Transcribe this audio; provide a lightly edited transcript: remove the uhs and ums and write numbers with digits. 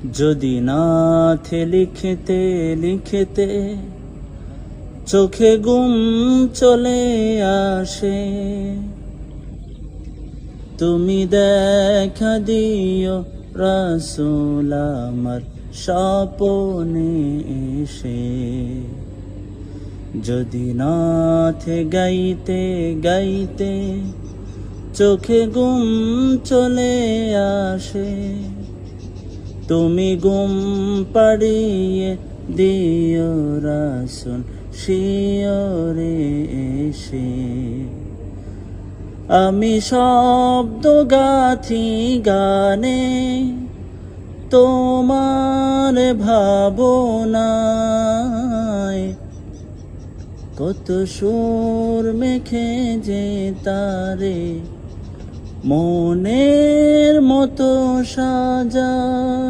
যদি নাথে লিখতে লিখতে চোখে ঘুম চলে আসে, তুমি দেখা দিও রাসূল আমার স্বপ্নে এসে। যদি নাথে গাইতে গাইতে চোখে ঘুম চলে আসে, তুমি ঘুম পাড়িয়ে দিও রাসূল শিয়রে এসে। আমি শব্দ গাথি গানে তোমার ভাবনায়, কত সুর মেখে যে তারে মনের মতো সাজা।